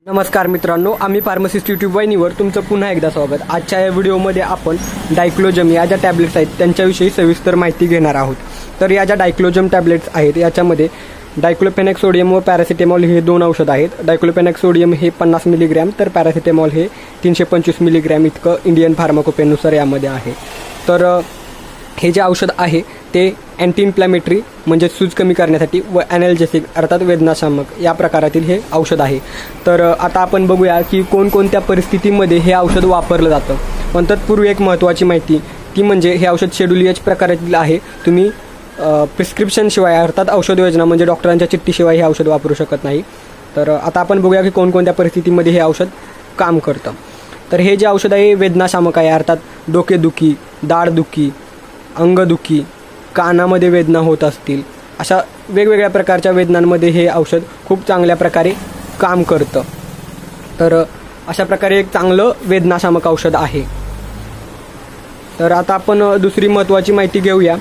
नमस्कार मित्रांनो, आम्ही फार्मासिस्ट यूट्यूब वाहिनीवर तुमचं पुन्हा एकदा स्वागत। आजच्या या व्हिडिओमध्ये आपण डायक्लोजम या ज्या टॅब्लेट्स आहेत त्यांच्याविषयी सविस्तर माहिती घेणार आहोत। तर या ज्या डायक्लोजम टॅब्लेट्स आहेत याच्यामध्ये डायक्लोफेनेक सोडियम व पॅरासिटामॉल हे दोन औषध आहेत। डायक्लोफेनेक सोडियम हे 50 मिलीग्रॅम तर पॅरासिटामॉल हे 325 मिलीग्रॅम इतकं इंडियन फार्माकोपेनुसार यामध्ये आहे। तर हे जे औषध आहे ते अँटी इन्फ्लॅमेटरी म्हणजे सूज कमी करण्यासाठी व ॲनॅल्जेसिक अर्थात वेदनाशामक या प्रकारातील हे औषध आहे। तर आता आपण बघूया की कोणकोणत्या परिस्थितीमध्ये हे औषध वापरलं जातं। पण तत्पूर्वी एक महत्त्वाची माहिती ती म्हणजे हे औषध शेड्यूल एच प्रकारातील आहे। तुम्ही प्रिस्क्रिप्शन शिवाय अर्थात औषध योजना म्हणजे डॉक्टरांच्या चिठ्ठीशिवाय हे औषध वापरू शकत नाही। तर आता आपण बघूया की कोणकोणत्या परिस्थितीमध्ये हे औषध काम करतं। तर हे जे औषध आहे वेदनाशामक आहे अर्थात डोकेदुखी, दाढदुखी, अंगदुखी, कानामध्ये वेदना होत असतील अशा वेगवेगळ्या प्रकारच्या वेदनांमध्ये हे औषध खूप चांगल्या प्रकारे काम करतं। तर अशा प्रकारे एक चांगलं वेदनाशामक औषध आहे। तर आता आपण दुसरी महत्त्वाची माहिती घेऊया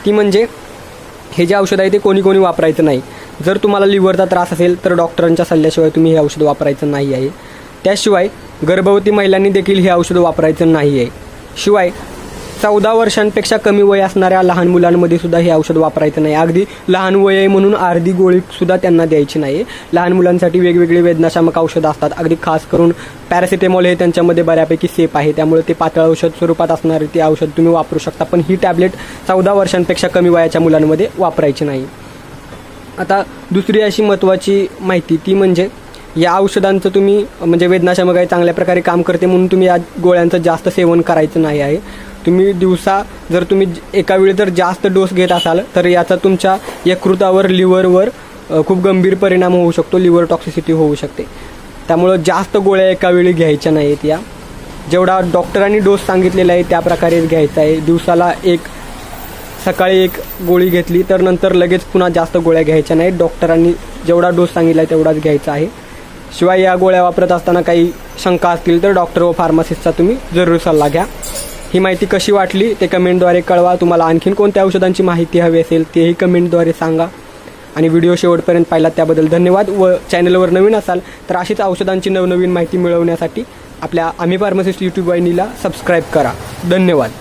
ती म्हणजे हे जे औषध आहे ते कोणी कोणी वापरायचं नाही। जर तुम्हाला लिव्हरचा त्रास असेल तर डॉक्टरांच्या सल्ल्याशिवाय तुम्ही हे औषध वापरायचं नाही आहे। त्याशिवाय गर्भवती महिलांनी देखील हे औषध वापरायचं नाही आहे। शिवाय 14 वर्षांपेक्षा कमी वय असणाऱ्या लहान मुलांमध्ये सुद्धा हे औषध वापरायचं नाही। अगदी लहान वय आहे म्हणून अर्धी गोळी सुद्धा त्यांना द्यायची नाही। लहान मुलांसाठी वेगवेगळी वेदनाशामक औषधं असतात। अगदी खास करून पॅरासिटामॉल हे त्यांच्यामध्ये बऱ्यापैकी सेफ आहे, त्यामुळे ते पातळ औषध स्वरूपात असणारे ते औषध तुम्ही वापरू शकता। पण ही टॅब्लेट 14 वर्षांपेक्षा कमी वयाच्या मुलांमध्ये वापरायची नाही। आता दुसरी अशी महत्त्वाची माहिती ती म्हणजे या औषधांचं तुम्ही म्हणजे वेदनाशामक आहे चांगल्या प्रकारे काम करते म्हणून तुम्ही या गोळ्यांचं जास्त सेवन करायचं नाही आहे। तुम्ही दिवसा जर तुम्ही एका वेळी जर जास्त डोस घेत असाल तर याचा तुमच्या यकृतावर लिव्हरवर खूप गंभीर परिणाम होऊ शकतो, लिव्हर टॉक्सिसिटी होऊ शकते। त्यामुळं जास्त गोळ्या एका वेळी घ्यायच्या नाहीत। या जेवढा डॉक्टरांनी डोस सांगितलेला आहे त्या प्रकारेच घ्यायचा आहे। दिवसाला सकाळी एक गोळी घेतली तर नंतर लगेच पुन्हा जास्त गोळ्या घ्यायच्या नाहीत। डॉक्टरांनी जेवढा डोस सांगितला आहे तेवढाच घ्यायचा आहे। शिवाय या गोळ्या वापरत असताना काही शंका असतील तर डॉक्टर व फार्मासिस्टचा तुम्ही जरूर सल्ला घ्या। ही माहिती कशी वाटली ते कमेंटद्वारे कळवा। तुम्हाला आणखीन कोणत्या औषधांची माहिती हवी असेल तेही कमेंटद्वारे सांगा। आणि व्हिडिओ शेवटपर्यंत पाहिलात त्याबद्दल धन्यवाद। व चॅनलवर नवीन असाल तर अशीच औषधांची नवनवीन माहिती मिळवण्यासाठी आपल्या आम्ही फार्मासिस्ट यूट्यूब वाहिनीला सबस्क्राईब करा। धन्यवाद।